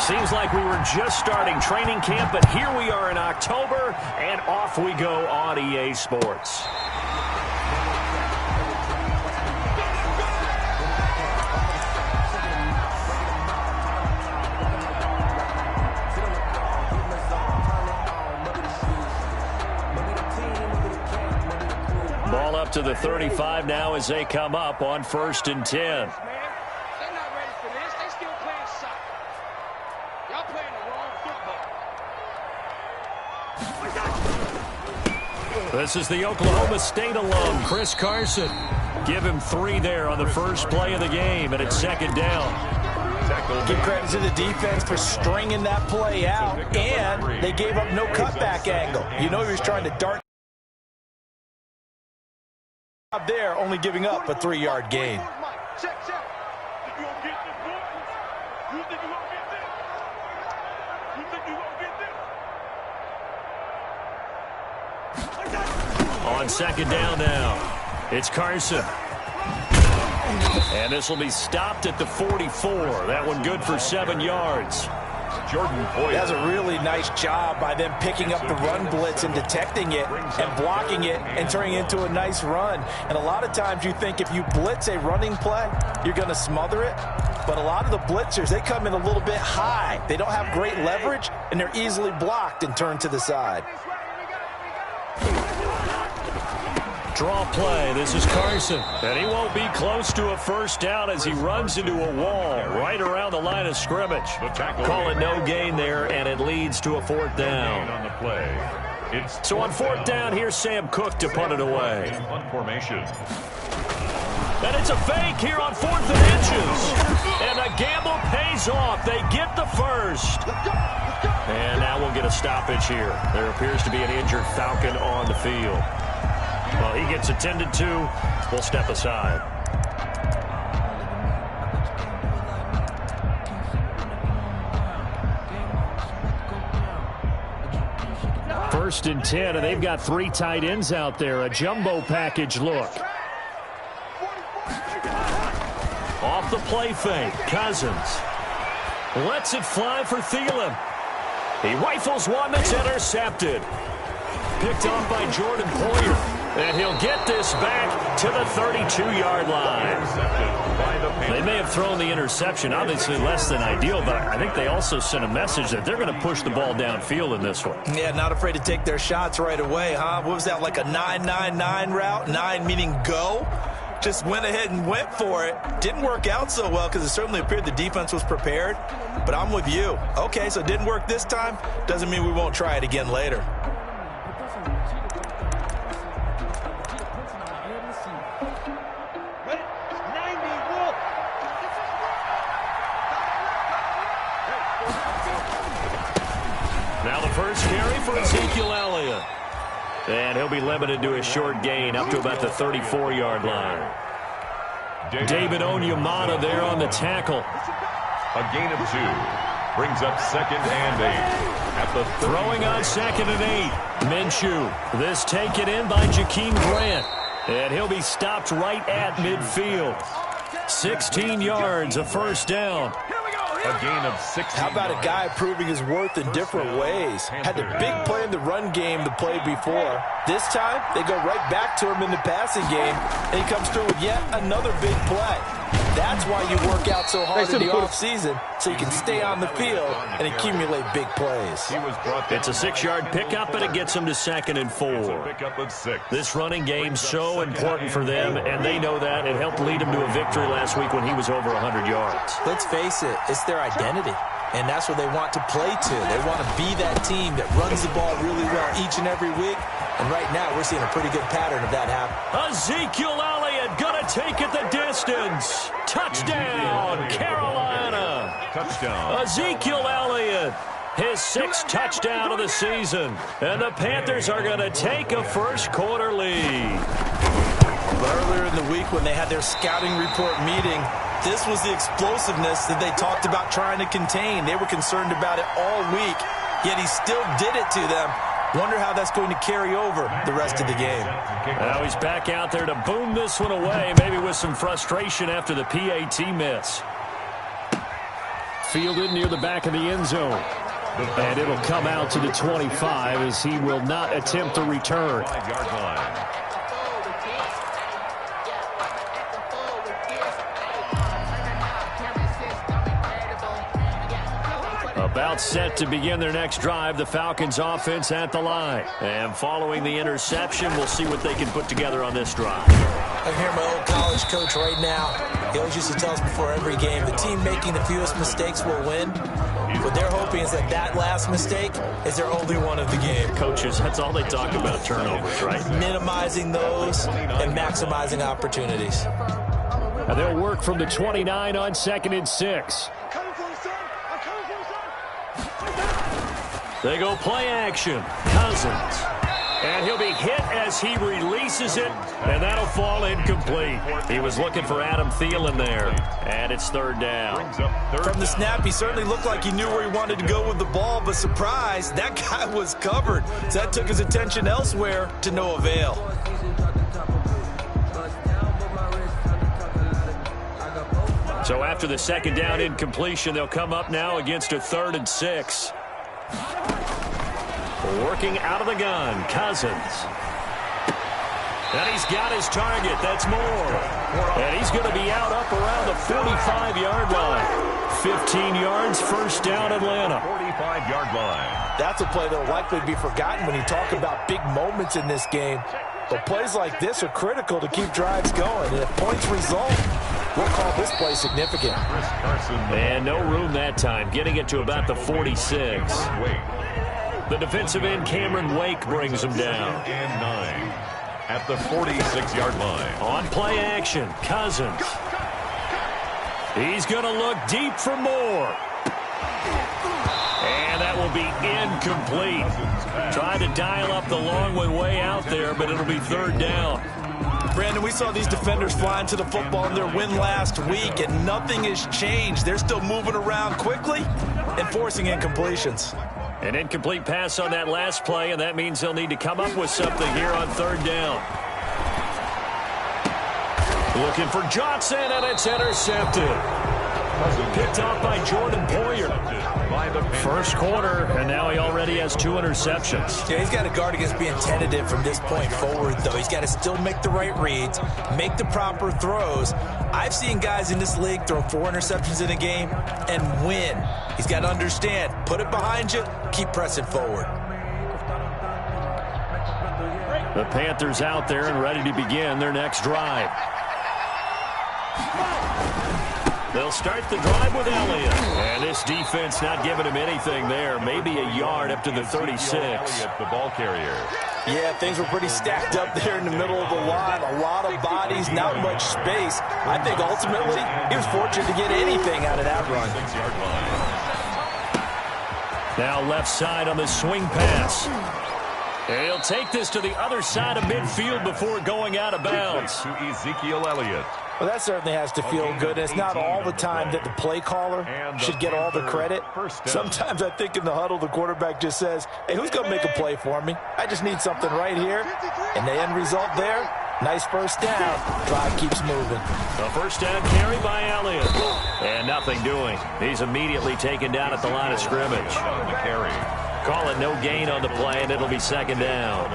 Seems like we were just starting training camp, but here we are in October, and off we go on EA Sports. Ball up to the 35 now as they come up on 1st and 10. This is the Oklahoma State alum, Chris Carson. Give him 3 there on the first play of the game, and it's 2nd down. Give credit to the defense for stringing that play out, and they gave up no cutback angle. You know he was trying to dart out there, only giving up a 3-yard gain. On 2nd down now, it's Carson. And this will be stopped at the 44. That one good for 7 yards. That's a really nice job by them picking up the run blitz and detecting it and blocking it and turning it into a nice run. And a lot of times you think if you blitz a running play, you're going to smother it. But a lot of the blitzers, they come in a little bit high. They don't have great leverage, and they're easily blocked and turned to the side. Draw play. This is Carson. And he won't be close to a 1st down as he runs into a wall right around the line of scrimmage. Call it no gain there, and it leads to a 4th down. So on 4th down, here's Sam Cook to punt it away. And it's a fake here on 4th and inches. And the gamble pays off. They get the first. And now we'll get a stoppage here. There appears to be an injured Falcon on the field. Well, he gets attended to. We'll step aside. First and 10, and they've got 3 tight ends out there. A jumbo package look. Off the play fake, Cousins lets it fly for Thielen. He rifles one that's intercepted. Picked off by Jordan Poyer. And he'll get this back to the 32-yard line. They may have thrown the interception, obviously less than ideal, but I think they also sent a message that they're going to push the ball downfield in this one. Yeah, not afraid to take their shots right away, huh? What was that, like a 9-9-9 route? 9 meaning go? Just went ahead and went for it. Didn't work out so well because it certainly appeared the defense was prepared. But I'm with you. Okay, so it didn't work this time. Doesn't mean we won't try it again later. Now the first carry for Ezekiel Elliott. And he'll be limited to a short gain up to about the 34-yard line. David Onyemata there on the tackle. A gain of 2. Brings up 2nd and 8. At the throwing on 2nd and 8. Minshew. This taken in by Jakeem Grant. And he'll be stopped right at midfield. 16 yards, a 1st down. A gain of 6. How about a guy proving his worth in different ways? Had the big play in the run game the play before. This time, they go right back to him in the passing game, and he comes through with yet another big play. That's why you work out so hard in the offseason, so you can stay on the field and accumulate big plays. It's a 6-yard pickup, and it gets them to 2nd and 4. This running game's so important for them, and they know that. It helped lead them to a victory last week when he was over 100 yards. Let's face it, it's their identity, and that's what they want to play to. They want to be that team that runs the ball really well each and every week, and right now we're seeing a pretty good pattern of that happen. Ezekiel Elliott gonna take it the distance. Touchdown, Carolina. Touchdown. Ezekiel Elliott, his 6th touchdown of the season, and the Panthers are gonna take a first-quarter lead. Earlier in the week when they had their scouting report meeting, this was the explosiveness that they talked about trying to contain. They were concerned about it all week, yet he still did it to them. Wonder how that's going to carry over the rest of the game. Now he's back out there to boom this one away, maybe with some frustration after the PAT miss. fielded near the back of the end zone. And it'll come out to the 25 as he will not attempt to return. 5-yard line. About set to begin their next drive, the Falcons offense at the line. And following the interception, we'll see what they can put together on this drive. I hear my old college coach right now. He always used to tell us before every game, the team making the fewest mistakes will win. What they're hoping is that last mistake is their only one of the game. Coaches, that's all they talk about, turnovers, right? Minimizing those and maximizing opportunities. And they'll work from the 29 on 2nd and 6. They go play action. Cousins. And he'll be hit as he releases it, and that'll fall incomplete. He was looking for Adam Thielen there, and it's 3rd down. From the snap, he certainly looked like he knew where he wanted to go with the ball, but surprise, that guy was covered. So that took his attention elsewhere to no avail. So after the 2nd down incompletion, they'll come up now against a 3rd and 6. Working out of the gun, Cousins. And he's got his target. That's Moore. And he's going to be out up around the 45-yard line. 15 yards, 1st down, Atlanta. 45-yard line. That's a play that will likely be forgotten when you talk about big moments in this game. But plays like this are critical to keep drives going. And if points result, we'll call this play significant. And no room that time, getting it to about the 46. The defensive end, Cameron Wake, brings him down. And 9 at the 46-yard line. On play action, Cousins. He's going to look deep for Moore. And that will be incomplete. Tried to dial up the long one way out there, but it'll be 3rd down. Brandon, we saw these defenders flying to the football in their win last week, and nothing has changed. They're still moving around quickly and forcing incompletions. An incomplete pass on that last play, and that means they'll need to come up with something here on 3rd down. Looking for Johnson, and it's intercepted. Picked off by Jordan Poyer. First quarter, and now he already has 2 interceptions. Yeah, he's got to guard against being tentative from this point forward, though. He's got to still make the right reads, make the proper throws. I've seen guys in this league throw 4 interceptions in a game and win. He's got to understand, put it behind you, keep pressing forward. The Panthers out there and ready to begin their next drive. They'll start the drive with Elliott. And this defense not giving him anything there. Maybe a yard up to the 36. The ball carrier. Yeah, things were pretty stacked up there in the middle of the line. A lot of bodies, not much space. I think ultimately he was fortunate to get anything out of that run. 6-yard line. Now left side on the swing pass. And he'll take this to the other side of midfield before going out of bounds. To Ezekiel Elliott. Well, that certainly has to feel good. It's not all the time that the play caller should get all the credit. Sometimes I think in the huddle, the quarterback just says, hey, who's going to make a play for me? I just need something right here. And the end result there, nice 1st down. Drive keeps moving. A 1st down carry by Elliott. And nothing doing. He's immediately taken down at the line of scrimmage. Call it no gain on the play, and it'll be 2nd down.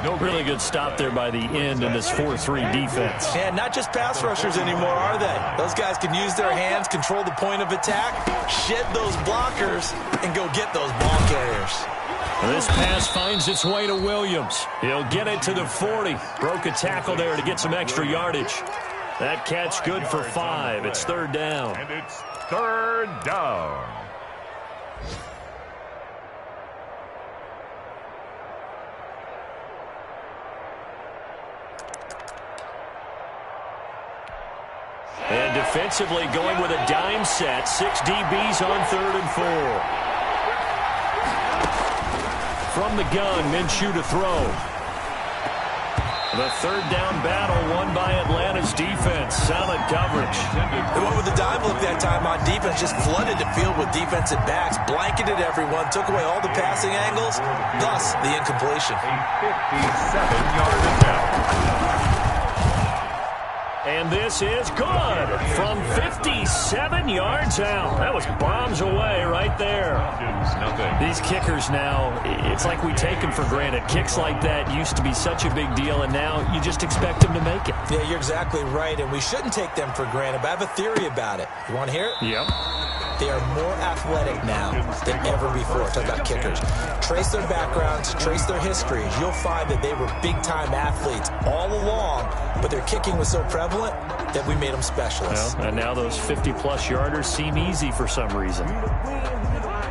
No really good stop there by the end in this 4-3 defense. Yeah, not just pass rushers anymore, are they? Those guys can use their hands, control the point of attack, shed those blockers, and go get those ball carriers. This pass finds its way to Williams. He'll get it to the 40. Broke a tackle there to get some extra yardage. That catch good for 5. It's 3rd down. And it's 3rd down. And defensively going with a dime set. 6 DBs on 3rd and 4. From the gun, Minshew to throw. The 3rd down battle won by Atlanta's defense. Solid coverage. They went with the dime look that time on defense. Just flooded the field with defensive backs. Blanketed everyone. Took away all the passing angles. Thus, the incompletion. A 57-yard attempt. And this is good from 57 yards out. That was bombs away right there. These kickers now, it's like we take them for granted. Kicks like that used to be such a big deal, and now you just expect them to make it. Yeah, you're exactly right, and we shouldn't take them for granted, but I have a theory about it. You want to hear it? Yep. They are more athletic now than ever before. Talk about kickers. Trace their backgrounds, trace their histories. You'll find that they were big-time athletes all along, but their kicking was so prevalent that we made them specialists. Well, and now those 50-plus yarders seem easy for some reason.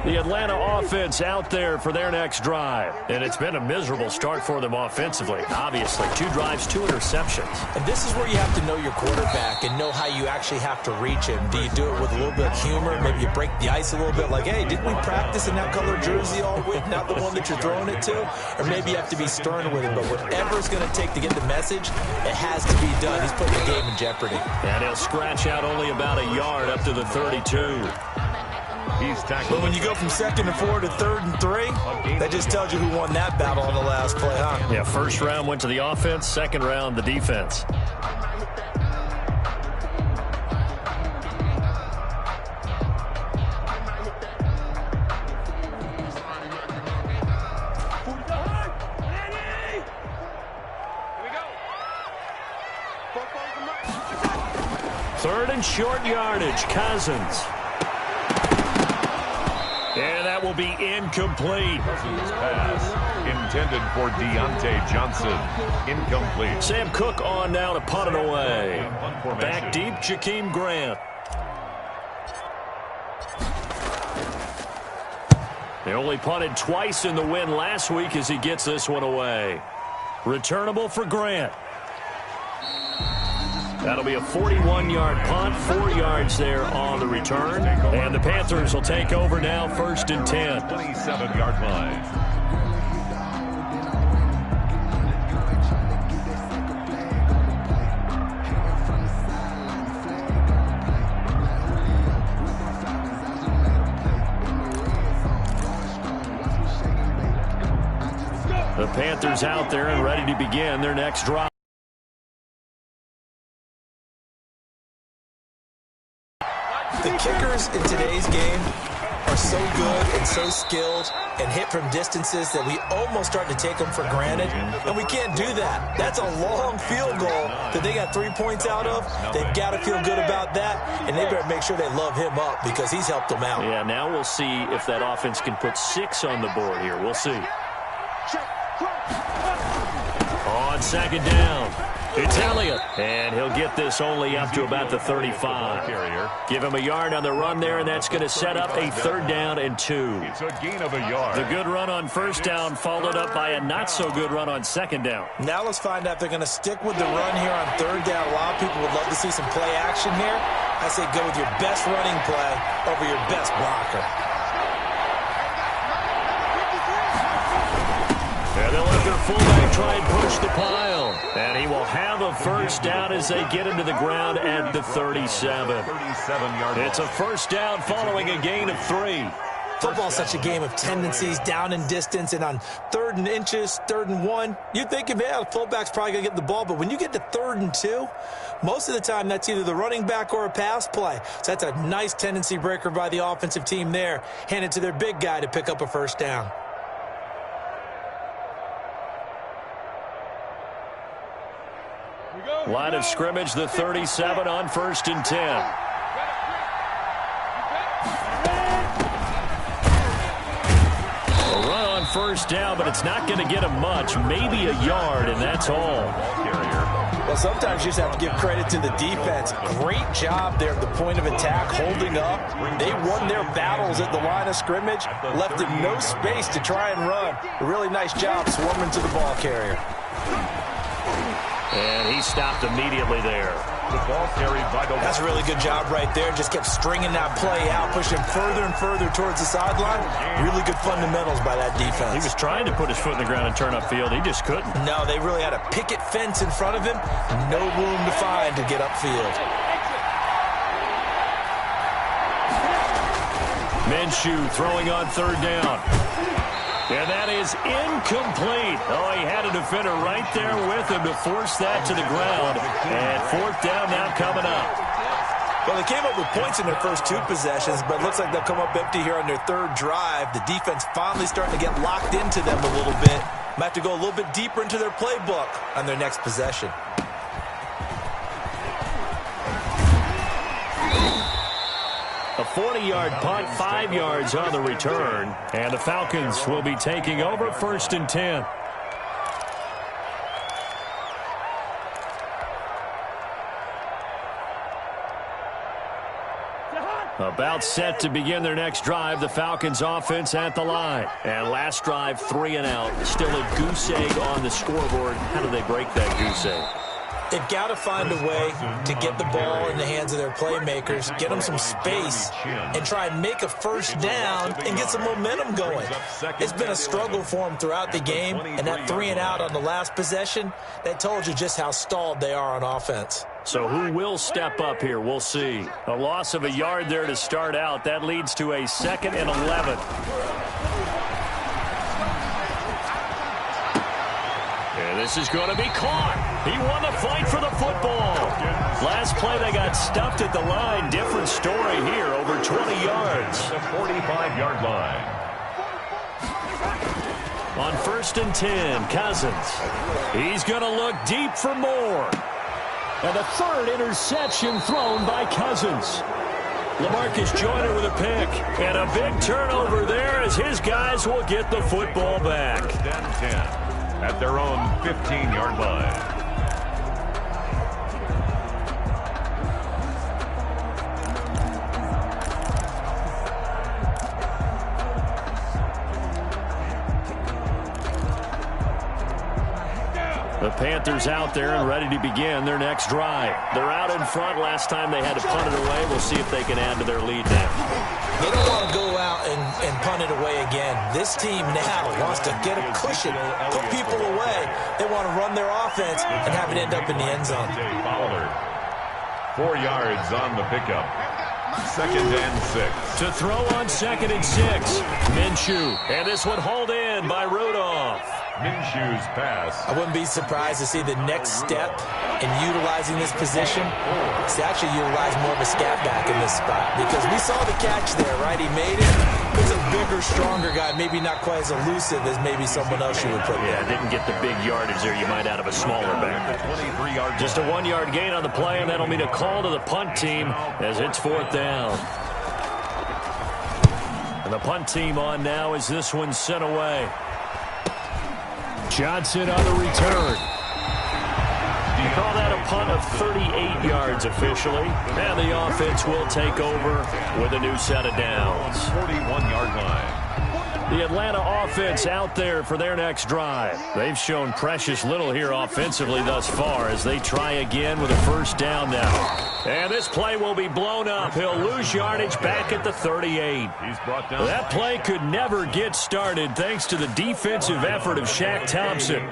The Atlanta offense out there for their next drive. And it's been a miserable start for them offensively, obviously. 2 drives, 2 interceptions. And this is where you have to know your quarterback and know how you actually have to reach him. Do you do it with a little bit of humor? Maybe you break the ice a little bit like, hey, didn't we practice in that color jersey all week, not the one that you're throwing it to? Or maybe you have to be stern with him. But whatever it's going to take to get the message, it has to be done. He's putting the game in jeopardy. And he'll scratch out only about a yard up to the 32. But when you go from 2nd and 4 to 3rd and 3, that just tells you who won that battle on the last play, huh? Yeah, first round went to the offense, second round the defense. Third and short yardage, Cousins. And that will be incomplete. Pass intended for Deontay Johnson. Incomplete. Sam Cook on now to punt it away. Back deep, Jakeem Grant. They only punted twice in the win last week as he gets this one away. Returnable for Grant. That'll be a 41-yard punt, 4 yards there on the return. And the Panthers will take over now, 1st and 10. 27-yard line. The Panthers out there and ready to begin their next drive. The kickers in today's game are so good and so skilled and hit from distances that we almost start to take them for granted, and we can't do that. That's a long field goal that they got 3 points out of. They've got to feel good about that, and they better make sure they love him up because he's helped them out. Yeah, now we'll see if that offense can put 6 on the board here. We'll see. On 2nd down, it's Elliott, and he'll get this only up to about the 35. Give him a yard on the run there, and that's going to set up a 3rd down and 2. It's a gain of a yard. The good run on 1st down followed up by a not-so-good run on 2nd down. Now let's find out if they're going to stick with the run here on 3rd down. A lot of people would love to see some play action here. I say go with your best running play over your best blocker. And they'll let their fullback try and push the pile. And he will have a 1st down as they get him to the ground at the 37. 37-yard line. It's a 1st down following a gain of 3. Football's such a game of tendencies, down in distance, and on 3rd and inches, 3rd and 1, you think, yeah, the fullback's probably going to get the ball, but when you get to 3rd and 2, most of the time that's either the running back or a pass play. So that's a nice tendency breaker by the offensive team there, handed to their big guy to pick up a 1st down. Line of scrimmage, the 37 on 1st and 10. A run on 1st down, but it's not going to get him much. Maybe a yard, and that's all. Well, sometimes you just have to give credit to the defense. Great job there at the point of attack, holding up. They won their battles at the line of scrimmage, left him no space to try and run. A really nice job swarming to the ball carrier. And he stopped immediately there. The ball carried by the... That's a really good job right there. Just kept stringing that play out, pushing further and further towards the sideline. Really good fundamentals by that defense. He was trying to put his foot in the ground and turn upfield. He just couldn't. No, they really had a picket fence in front of him. No room to find to get upfield. Minshew throwing on 3rd down. And that is incomplete. Oh, he had a defender right there with him to force that to the ground. And fourth down now coming up. Well, they came up with points in their first two possessions, but it looks like they'll come up empty here on their third drive. The defense finally starting to get locked into them a little bit. Might have to go a little bit deeper into their playbook on their next possession. A 40-yard punt, 5 yards on the return. And the Falcons will be taking over 1st and 10. About set to begin their next drive, the Falcons offense at the line. And last drive, 3 and out. Still a goose egg on the scoreboard. How do they break that goose egg? They've got to find a way to get the ball in the hands of their playmakers, get them some space, and try and make a first down and get some momentum going. It's been a struggle for them throughout the game, and that 3 and out on the last possession, that told you just how stalled they are on offense. So who will step up here? We'll see. A loss of a yard there to start out. That leads to a 2nd and 11. And this is going to be caught. He won the fight for the football. Last play, they got stuffed at the line. Different story here, over 20 yards. The 45-yard line. On 1st and 10, Cousins. He's going to look deep for more. And the 3rd interception thrown by Cousins. LaMarcus Joyner with a pick. And a big turnover there as his guys will get the football back. Down 10 at their own 15-yard line. The Panthers out there and ready to begin their next drive. They're out in front. Last time they had to punt it away. We'll see if they can add to their lead now. They don't want to go out and punt it away again. This team now wants to get a cushion, put people away. They want to run their offense and have it end up in the end zone. 4 yards on the pickup. 2nd and 6. To throw on 2nd and 6. Minshew. And this one hauled in by Rudolph. Minshew's pass. I wouldn't be surprised to see the next step in utilizing this position. It's actually utilize more of a scat back in this spot because we saw the catch there, right? He made it. He's a bigger, stronger guy, maybe not quite as elusive as maybe someone else you would put there. Yeah, didn't get the big yardage there you might out of a smaller back. Just a 1-yard gain on the play, and that'll mean a call to the punt team as it's 4th down. And the punt team on now as this one's sent away. Johnson on the return. You call that a punt of 38 yards officially. And the offense will take over with a new set of downs. 41-yard line. The Atlanta offense out there for their next drive. They've shown precious little here offensively thus far as they try again with a first down now. And this play will be blown up. He'll lose yardage back at the 38. He's brought down. That play could never get started thanks to the defensive effort of Shaq Thompson.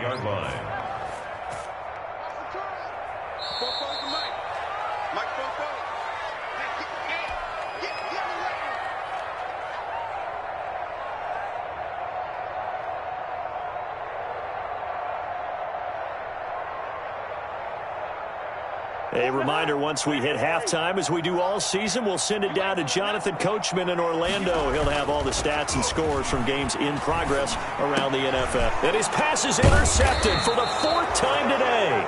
A reminder, once we hit halftime, as we do all season, we'll send it down to Jonathan Coachman in Orlando. He'll have all the stats and scores from games in progress around the NFL. And his pass is intercepted for the 4th time today.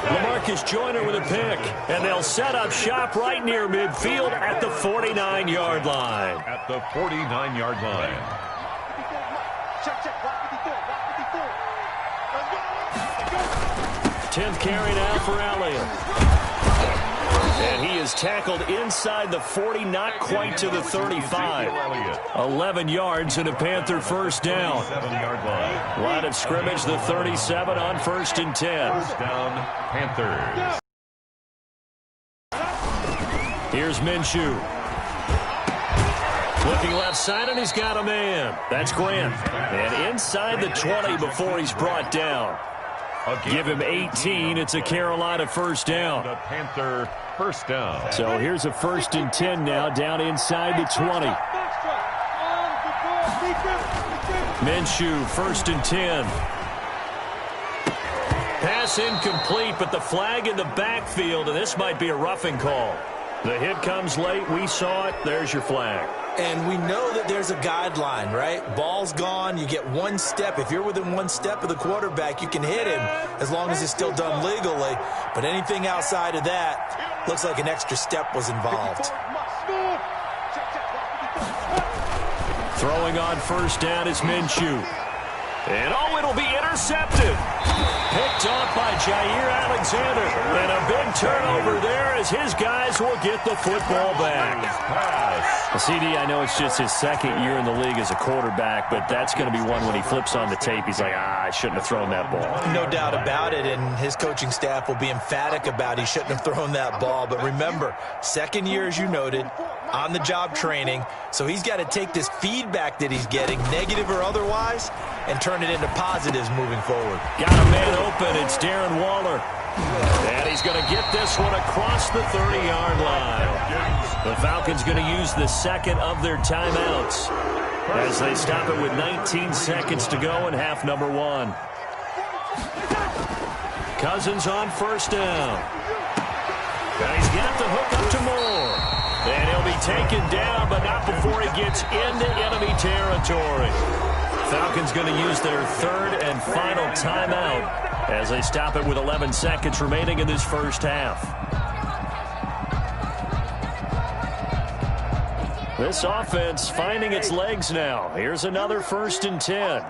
LaMarcus Joyner with a pick. And they'll set up shop right near midfield at the 49-yard line. At the 49-yard line. Tenth carry now for Elliott. And he is tackled inside the 40, not quite to the 35. 11 yards and a Panther first down. 7-yard line. Line of scrimmage, the 37 on 1st and 10. First down, Panthers. Here's Minshew. Looking left side, and he's got a man. That's Grant. And inside the 20 before he's brought down. Give him 18. It's a Carolina first down. The Panther first down. So here's a 1st and 10 now, down inside the 20. Minshew, 1st and 10. Pass incomplete, but the flag in the backfield, and this might be a roughing call. The hit comes late. We saw it. There's your flag. And we know that there's a guideline, right? Ball's gone. You get one step. If you're within one step of the quarterback, you can hit him as long as it's still done legally. But anything outside of that looks like an extra step was involved. Throwing on 1st down is Minshew. And, it'll be intercepted. Picked off by Jair Alexander. And a big turnover there as his guys will get the football back. Well, CD, I know it's just his 2nd year in the league as a quarterback, but that's going to be one when he flips on the tape. He's like, I shouldn't have thrown that ball. No doubt about it, and his coaching staff will be emphatic about he shouldn't have thrown that ball. But remember, 2nd year, as you noted, on-the-job training, so he's got to take this feedback that he's getting, negative or otherwise, and turn it into positives moving forward. Got a man open. It's Darren Waller. And he's going to get this one across the 30-yard line. The Falcons going to use the 2nd of their timeouts as they stop it with 19 seconds to go in half number 1. Cousins on 1st down. And he's got the hook up to Moore. And he'll be taken down, but not before he gets into enemy territory. Falcons going to use their 3rd and final timeout as they stop it with 11 seconds remaining in this 1st half. This offense finding its legs now. Here's another 1st and 10.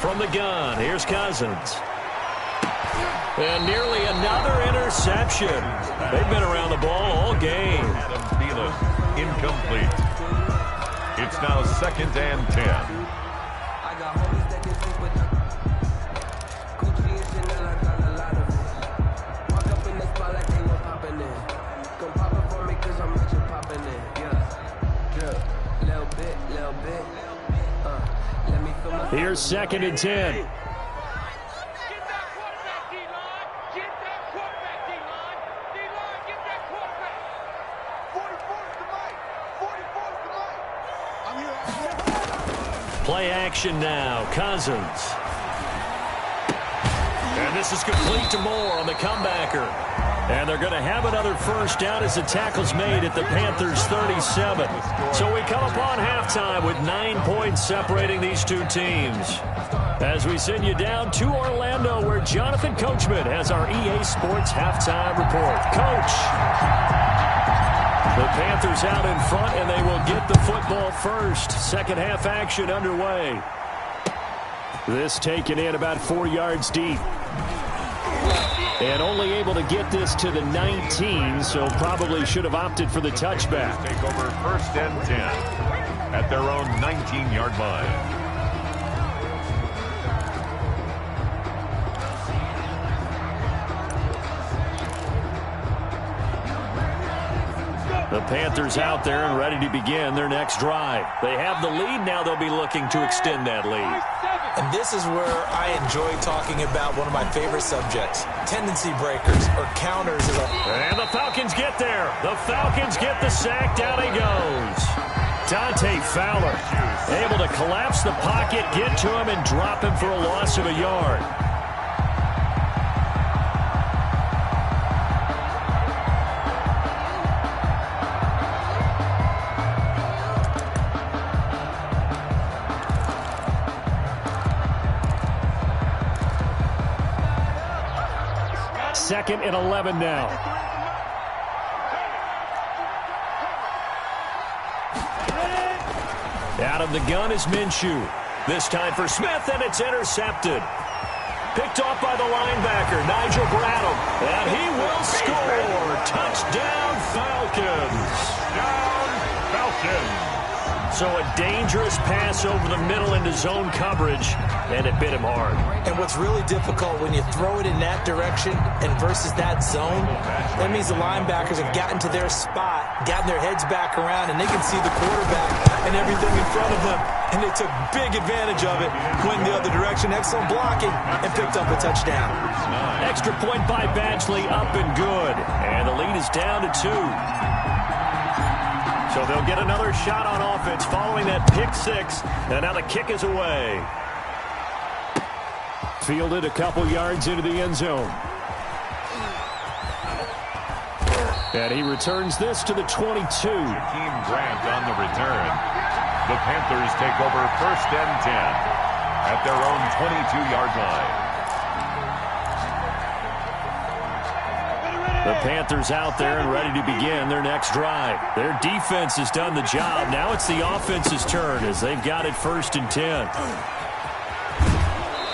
From the gun, here's Cousins. And nearly another interception. They've been around the ball all game. Adam Thielen, incomplete. It's now 2nd and 10. Here's 2nd and 10. Play action now. Cousins. And this is complete to Moore on the comebacker. And they're going to have another 1st down as the tackle's made at the Panthers' 37. So we come upon halftime with 9 points separating these two teams. As we send you down to Orlando, where Jonathan Coachman has our EA Sports halftime report. Coach. The Panthers out in front, and they will get the football first. 2nd half action underway. This taken in about 4 yards deep. And only able to get this to the 19, so probably should have opted for the touchback. Take over 1st and 10 at their own 19-yard line. The Panthers out there and ready to begin their next drive. They have the lead now. They'll be looking to extend that lead. And this is where I enjoy talking about one of my favorite subjects, tendency breakers or counters. And the Falcons get there. The Falcons get the sack. Down he goes. Dante Fowler able to collapse the pocket, get to him, and drop him for a loss of a yard. Second and 11 now. Out of the gun is Minshew. This time for Smith, and it's intercepted. Picked off by the linebacker, Nigel Bradham. And he will score. Touchdown, Falcons. Down, Falcons. So a dangerous pass over the middle into zone coverage, and it bit him hard. And what's really difficult when you throw it in that direction and versus that zone, that means the linebackers have gotten to their spot, gotten their heads back around, and they can see the quarterback and everything in front of them. and they took big advantage of it, went the other direction, excellent blocking, and picked up a touchdown. Extra point by Badgley, up and good. And the lead is down to 2. So they'll get another shot on offense following that pick 6, and now the kick is away. Fielded a couple yards into the end zone. And he returns this to the 22. Jakeem Grant on the return. The Panthers take over 1st and 10 at their own 22-yard line. The Panthers out there and ready to begin their next drive. Their defense has done the job. Now it's the offense's turn as they've got it 1st and 10.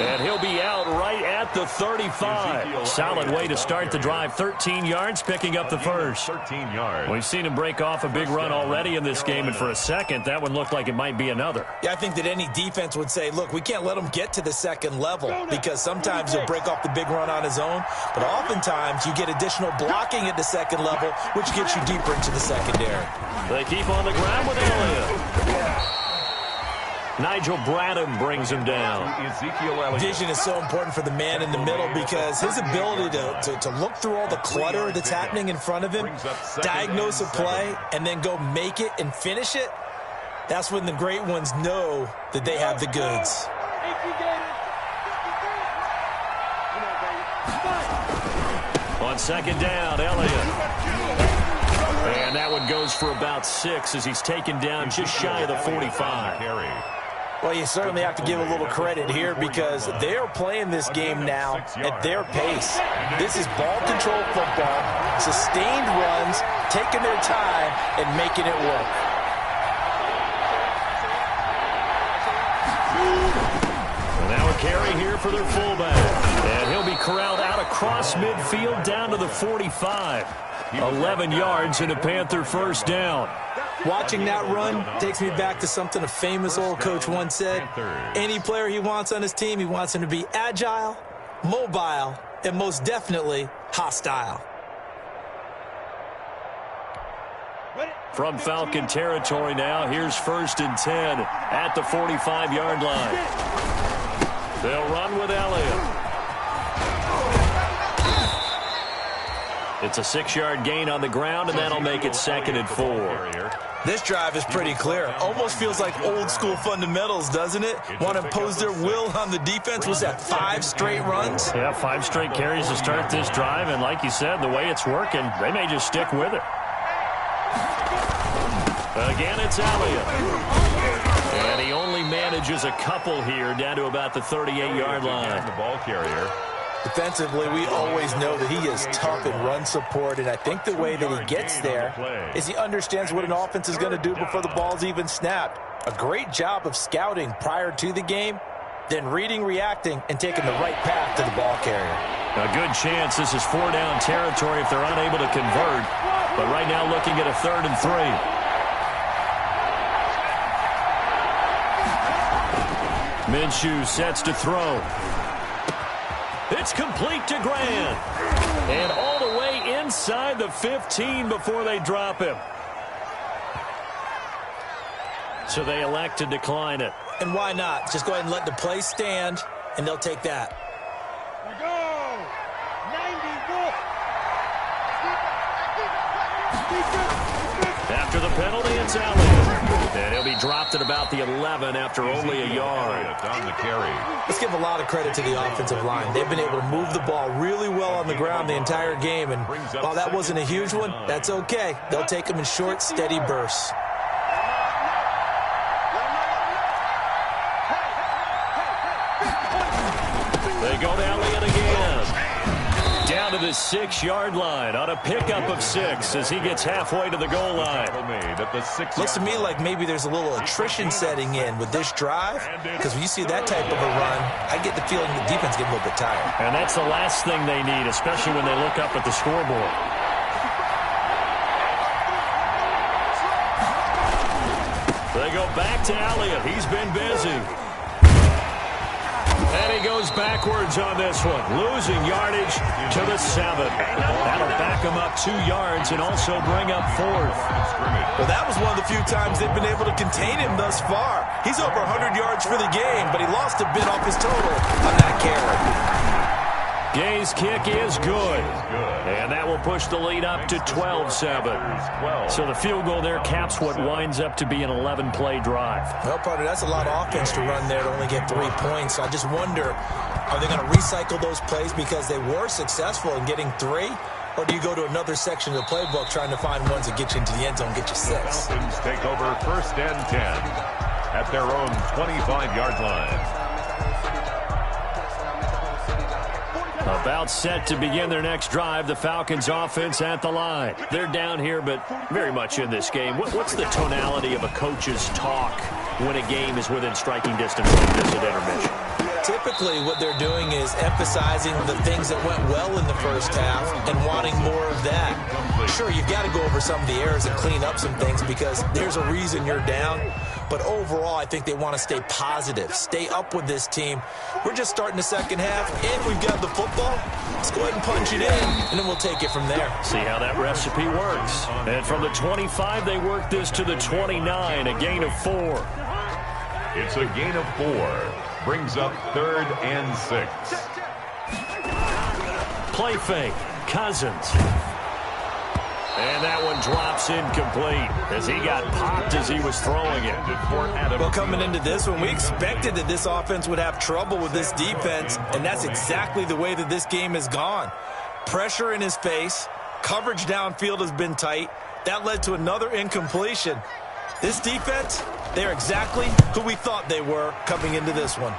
And he'll be out right at the 35. Solid way to start the drive. 13 yards, picking up the first. 13 yards. We've seen him break off a big run already in this game, and for a second, that one looked like it might be another. Yeah, I think that any defense would say, look, we can't let him get to the second level because sometimes he'll break off the big run on his own, but oftentimes you get additional blocking at the second level, which gets you deeper into the secondary. They keep on the ground with Elliott. Nigel Bradham brings him down. Vision is so important for the man in the middle because his ability to look through all the clutter that's happening in front of him, diagnose a play, and then go make it and finish it, that's when the great ones know that they have the goods. On 2nd down, Elliott. And that one goes for about 6 as he's taken down just shy of the 45. Well, you certainly have to give a little credit here because they are playing this game now at their pace. This is ball control football, sustained runs, taking their time, and making it work. And now a carry here for their fullback. And he'll be corralled out across midfield down to the 45. 11 yards and a Panther 1st down. Watching that run takes me back to something a famous old coach once said. Any player he wants on his team, he wants him to be agile, mobile, and most definitely hostile. From Falcon territory now, here's 1st and 10 at the 45-yard line. They'll run with Elliott. It's a 6-yard gain on the ground, and that'll make it 2nd and 4. This drive is pretty clear. Almost feels like old-school fundamentals, doesn't it? Want to impose their will on the defense. Was that 5 straight runs? Yeah, 5 straight carries to start this drive, and like you said, the way it's working, they may just stick with it. Again, it's Elliott. And he only manages a couple here down to about the 38-yard line. The ball carrier. Defensively, we always know that he is tough in run support, and I think the way that he gets there is he understands what an offense is going to do before the ball's even snapped. A great job of scouting prior to the game, then reading, reacting, and taking the right path to the ball carrier. A good chance this is 4-down territory if they're unable to convert, but right now looking at a 3rd and 3. Minshew sets to throw. It's complete to Grant. And all the way inside the 15 before they drop him. So they elect to decline it. And why not? Just go ahead and let the play stand, and they'll take that. After the penalty, it's Elliott. And he'll be dropped at about the 11 after only a yard. On the carry. Let's give a lot of credit to the offensive line. They've been able to move the ball really well on the ground the entire game. And while that wasn't a huge one, that's okay. They'll take them in short, steady bursts. They go to Elliott again. Down to the 6-yard line on a pickup of 6 as he gets halfway to the goal line. Looks to me like maybe there's a little attrition setting in with this drive, because when you see that type of a run, I get the feeling the defense gets a little bit tired. And that's the last thing they need, especially when they look up at the scoreboard. They go back to Elliott. He's been busy. And he goes backwards on this one, losing yardage to the 7. That'll back him up 2 yards and also bring up 4th. Well, that was one of the few times they've been able to contain him thus far. He's over 100 yards for the game, but he lost a bit off his total on that carry. Gay's kick is good. And that will push the lead up to 12-7. So the field goal there caps what winds up to be an 11-play drive. Well, partner, that's a lot of offense to run there to only get 3 points. So I just wonder, are they going to recycle those plays because they were successful in getting 3? Or do you go to another section of the playbook trying to find ones that get you into the end zone, get you 6? The Falcons take over 1st and 10 at their own 25-yard line. About set to begin their next drive, the Falcons offense at the line. They're down here, but very much in this game. What's the tonality of a coach's talk when a game is within striking distance like this at intermission? Typically, what they're doing is emphasizing the things that went well in the first half and wanting more of that. Sure, you've got to go over some of the errors and clean up some things because there's a reason you're down. But overall, I think they want to stay positive, stay up with this team. We're just starting the second half, and we've got the football. Let's go ahead and punch it in, and then we'll take it from there. See how that recipe works. And from the 25, they work this to the 29, a gain of 4. It's a gain of 4. Brings up 3rd and 6. Play fake. Cousins. And that one drops incomplete as he got popped as he was throwing it. Well, coming into this one, we expected that this offense would have trouble with this defense, and that's exactly the way that this game has gone. Pressure in his face. Coverage downfield has been tight. That led to another incompletion. This defense, they're exactly who we thought they were coming into this one.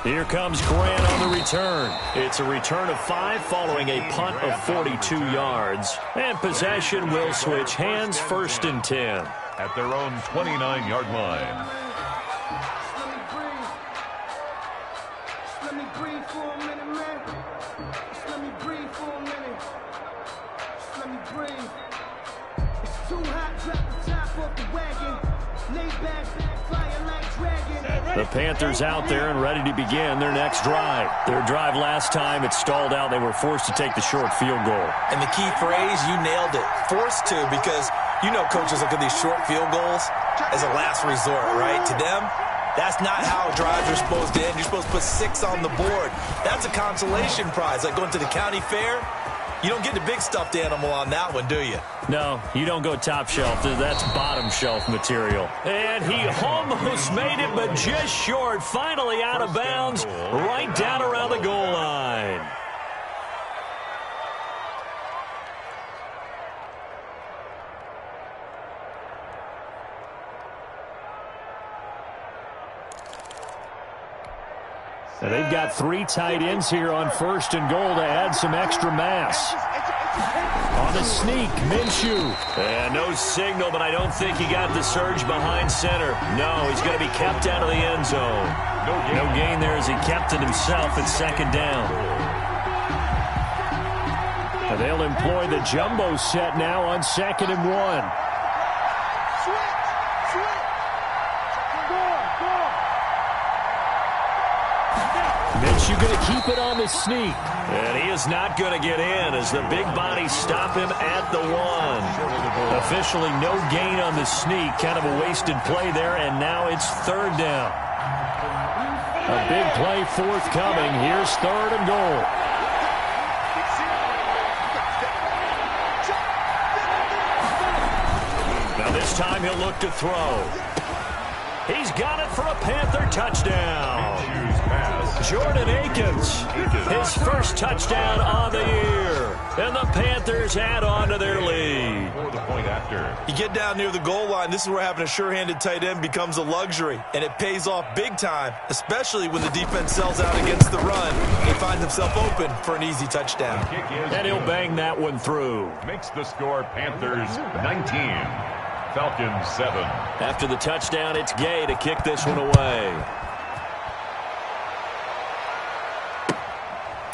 Here comes Grant on the return. It's a return of 5 following a punt of 42 yards. And possession will switch hands, 1st and 10. At their own 29-yard line. Let me breathe for a minute, man. Let me breathe for a minute. Let me breathe. It's too hot, drop the top off the wagon. Lay back, flying like dragon. The Panthers out there and ready to begin their next drive. Their drive last time, it stalled out. They were forced to take the short field goal. And the key phrase, you nailed it. Forced to, because you know coaches look at these short field goals as a last resort, right? To them, that's not how drives are supposed to end. You're supposed to put 6 on the board. That's a consolation prize, like going to the county fair. You don't get the big stuffed animal on that one, do you? No, you don't go top shelf. That's bottom shelf material. And he almost made it, but just short. Finally out of bounds, right down around the goal line. And they've got 3 tight ends here on 1st and goal to add some extra mass. On the sneak, Minshew. And no signal, but I don't think he got the surge behind center. No, he's going to be kept out of the end zone. No gain there as he kept it himself at 2nd down. And they'll employ the jumbo set now on 2nd and 1. Minshew going to keep it on the sneak. And he is not going to get in as the big bodies stop him at the 1. Officially no gain on the sneak. Kind of a wasted play there, and now it's 3rd down. A big play forthcoming. Here's 3rd and goal. Now this time he'll look to throw. He's got it for a Panther touchdown. Jordan Akins, his first touchdown on the year. And the Panthers add on to their lead. For the point after. You get down near the goal line, this is where having a sure-handed tight end becomes a luxury. And it pays off big time, especially when the defense sells out against the run. He finds himself open for an easy touchdown. And he'll bang that one through. Makes the score Panthers 19. Falcons 7. After the touchdown, it's Gay to kick this one away.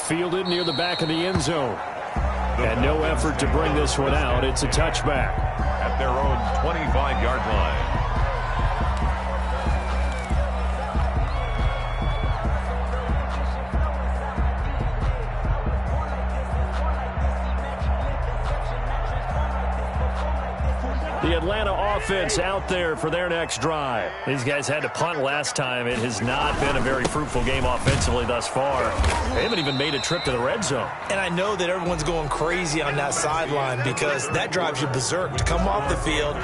Fielded near the back of the end zone. And no effort to bring this one out. It's a touchback. At their own 25-yard line. Atlanta offense out there for their next drive. These guys had to punt last time. It has not been a very fruitful game offensively thus far. They haven't even made a trip to the red zone. And I know that everyone's going crazy on that sideline because that drives you berserk to come off the field,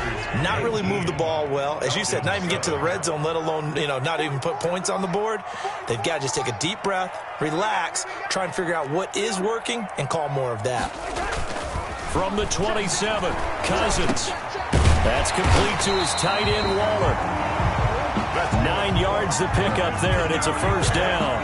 not really move the ball well. As you said, not even get to the red zone, let alone, not even put points on the board. They've got to just take a deep breath, relax, try and figure out what is working, and call more of that. From the 27, Cousins. That's complete to his tight end, Waller. 9 yards to pick up there, and it's a first down.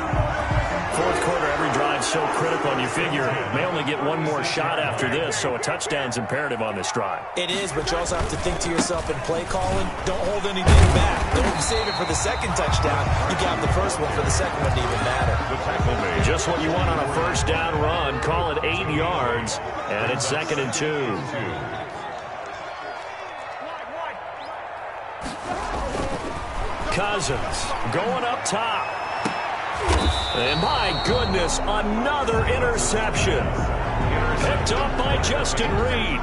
Fourth quarter, every drive so critical, and you figure may only get one more shot after this, so a touchdown's imperative on this drive. It is, but you also have to think to yourself in play calling, don't hold anything back. Don't save it for the second touchdown. You got the first one for the second one to even matter. Just what you want on a first down run. Call it 8 yards, and it's 2nd and 2. Cousins going up top. And my goodness, another interception. Picked up by Justin Reed.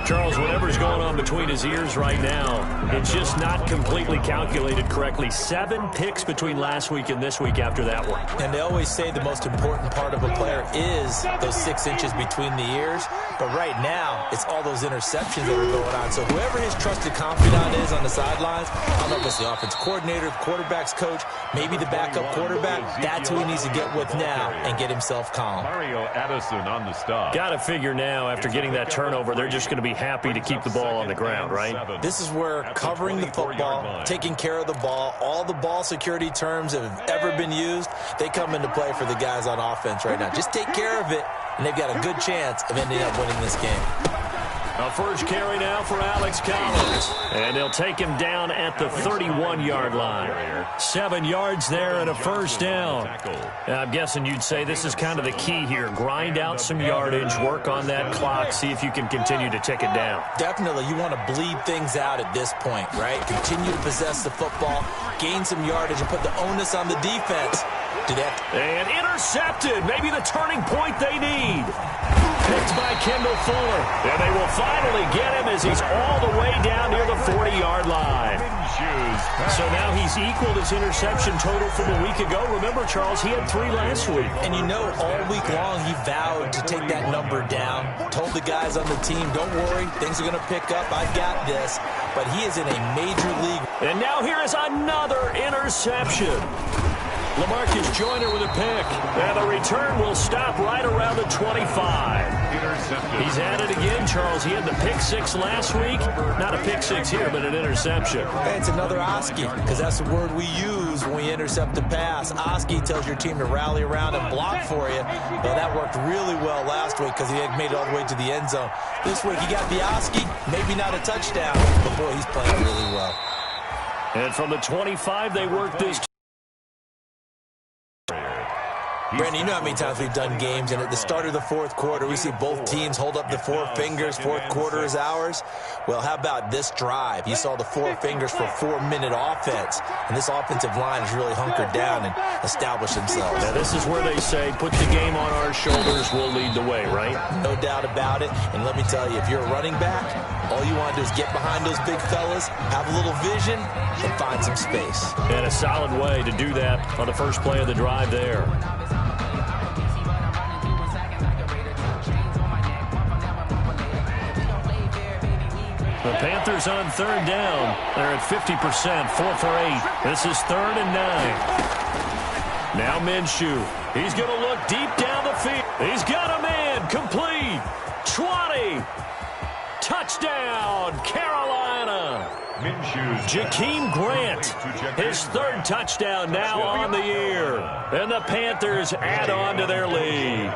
Charles, whatever's going on between his ears right now, it's just not completely calculated correctly. 7 picks between last week and this week after that one. And they always say the most important part of a player is those 6 inches between the ears. But right now, it's all those interceptions that are going on. So whoever his trusted confidant is on the sidelines, I don't know if it's the offense coordinator, the quarterback's coach, maybe the backup quarterback, that's who he needs to get with now and get himself calm. Mario Addison on the stop. Got to figure now, after getting that turnover, they're just going to be happy to keep the ball on the ground, right? This is where covering the football, taking care of the ball, all the ball security terms that have ever been used, they come into play for the guys on offense right now. Just take care of it, and they've got a good chance of ending up winning this game. A first carry now for Alex Collins. And they'll take him down at the 31-yard line. 7 yards there and a first down. I'm guessing you'd say this is kind of the key here. Grind out some yardage, work on that clock, see if you can continue to tick it down. Definitely. You want to bleed things out at this point, right? Continue to possess the football, gain some yardage, and put the onus on the defense. And intercepted. Maybe the turning point they need. Picked by Kendall Fuller. And they will finally get him as he's all the way down near the 40-yard line. So now he's equaled his interception total from a week ago. Remember, Charles, he had 3 last week. And all week long he vowed to take that number down. Told the guys on the team, don't worry, things are going to pick up. I've got this. But he is in a major league. And now here is another interception. LaMarcus Joyner with a pick. And the return will stop right around the 25. He's at it again, Charles. He had the pick 6 last week. Not a pick 6 here, but an interception. Hey, it's another Oski, because that's the word we use when we intercept the pass. Oski tells your team to rally around and block for you. Well, that worked really well last week because he had made it all the way to the end zone. This week he got the Oski, maybe not a touchdown, but boy, he's playing really well. And from the 25, they work this. Brandon, you know how many times we've done games, and at the start of the fourth quarter, we see both teams hold up the 4 fingers. Fourth quarter is ours. Well, how about this drive? You saw the 4 fingers for 4-minute offense, and this offensive line has really hunkered down and established themselves. Now, this is where they say, put the game on our shoulders, we'll lead the way, right? No doubt about it, and let me tell you, if you're a running back, all you want to do is get behind those big fellas, have a little vision, and find some space. And a solid way to do that on the first play of the drive there. The Panthers on 3rd down. They're at 50%, 4 for 8. This is 3rd and 9. Now Minshew. He's going to look deep down the field. He's got a man. Complete. 20. Touchdown, Carolina. Jakeem Grant, his 3rd touchdown now on the year. And the Panthers add on to their lead.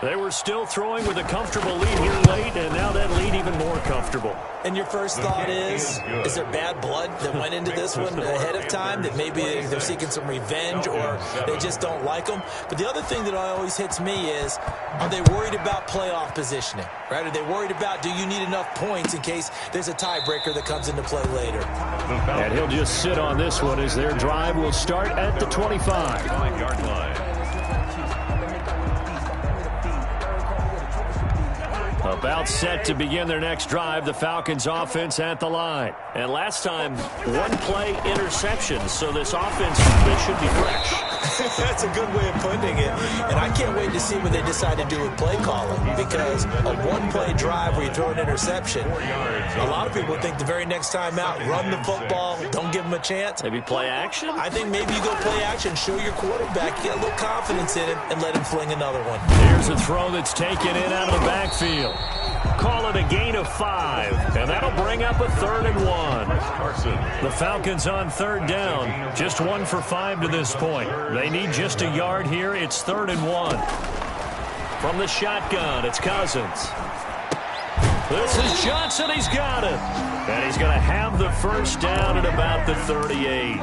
They were still throwing with a comfortable lead here late, and now that lead even more comfortable. And your first thought is there bad blood that went into this one ahead of time, that maybe they're seeking some revenge or they just don't like them? But the other thing that always hits me is, are they worried about playoff positioning? Right? Are they worried about, do you need enough points in case there's a tiebreaker that comes into play later? And he'll just sit on this one as their drive will start at the 25-yard line. About set to begin their next drive, the Falcons offense at the line. And last time, one-play interception, so this offense should be fresh. That's a good way of putting it. And I can't wait to see what they decide to do with play calling, because a one-play drive where you throw an interception, a lot of people think the very next time out, run the football, don't give them a chance. Maybe play action? I think maybe you go play action, show your quarterback, get a little confidence in him, and let him fling another one. Here's a throw that's taken in out of the backfield. Call it a gain of 5, and that'll bring up a 3rd and 1. The Falcons on 3rd down, just 1 for 5 to this point. They need just a yard here. It's 3rd and 1. From the shotgun, it's Cousins. This is Johnson. He's got it. And he's going to have the first down at about the 38.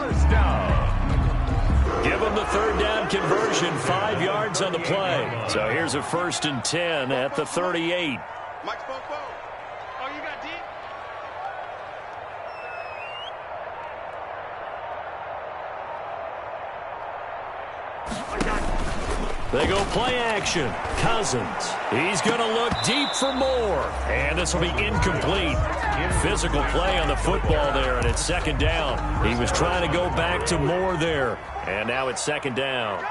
Give him the 3rd down conversion, 5 yards on the play. So here's a 1st and 10 at the 38. Mike Popo. Oh, you got deep? They go play action. Cousins. He's going to look deep for more. And this will be incomplete. Physical play on the football there, and it's 2nd down. He was trying to go back to Moore there. And now it's 2nd down.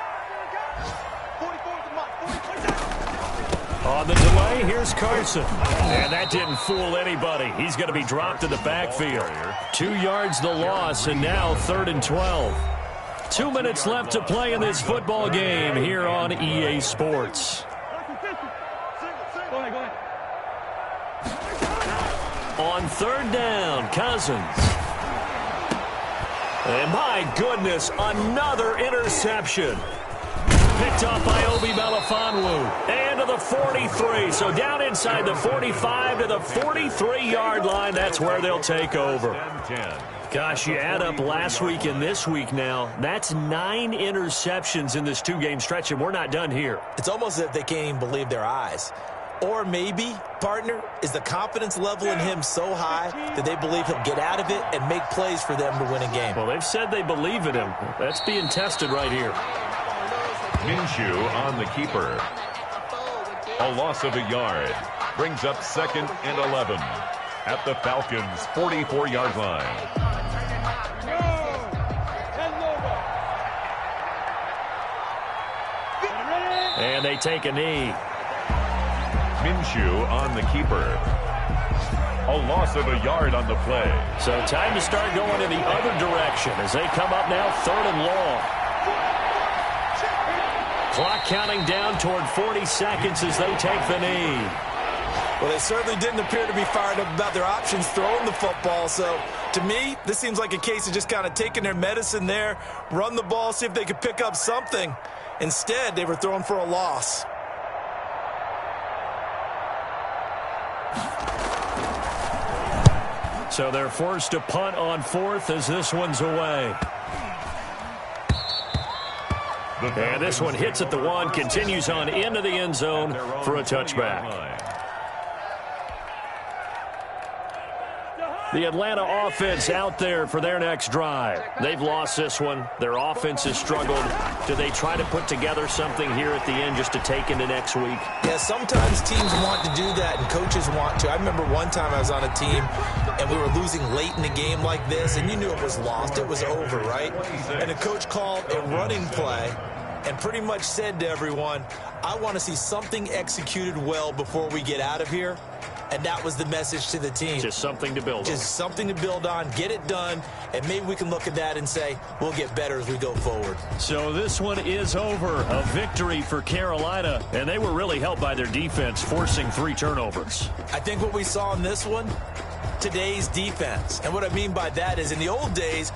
On the delay, here's Carson. And that didn't fool anybody. He's going to be dropped in the backfield. 2 yards the loss, and now 3rd and 12. 2 minutes left to play in this football game here on EA Sports. On 3rd down, Cousins. And my goodness, another interception. Picked off by Obi Melifonwu. And to the 43. So down inside the 45 to the 43-yard line. That's where they'll take over. Gosh, you add up last week and this week now. That's 9 interceptions in this 2-game stretch, and we're not done here. It's almost as if they can't even believe their eyes. Or maybe, partner, is the confidence level in him so high that they believe he'll get out of it and make plays for them to win a game. Well, they've said they believe in him. That's being tested right here. Minshew on the keeper. A loss of a yard. Brings up 2nd and 11 at the Falcons' 44-yard line. And they take a knee. Minshew on the keeper. A loss of a yard on the play. So time to start going in the other direction as they come up now 3rd and long. Clock counting down toward 40 seconds as they take the knee. Well, they certainly didn't appear to be fired up about their options throwing the football. So, to me, this seems like a case of just kind of taking their medicine there, run the ball, see if they could pick up something. Instead, they were throwing for a loss. So they're forced to punt on 4th as this one's away. And this one hits at the 1, continues on into the end zone for a touchback. The Atlanta offense out there for their next drive. They've lost this one. Their offense has struggled. Do they try to put together something here at the end just to take into next week? Yeah, sometimes teams want to do that and coaches want to. I remember one time I was on a team and we were losing late in the game like this, and you knew it was lost. It was over, right? And the coach called a running play and pretty much said to everyone, I want to see something executed well before we get out of here. And that was the message to the team. Just something to build on. Just something to build on, get it done, and maybe we can look at that and say, we'll get better as we go forward. So this one is over. A victory for Carolina, and they were really helped by their defense, forcing 3 turnovers. I think what we saw in this one, today's defense. And what I mean by that is in the old days,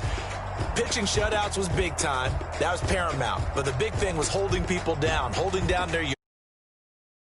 pitching shutouts was big time. That was paramount. But the big thing was holding people down, holding down their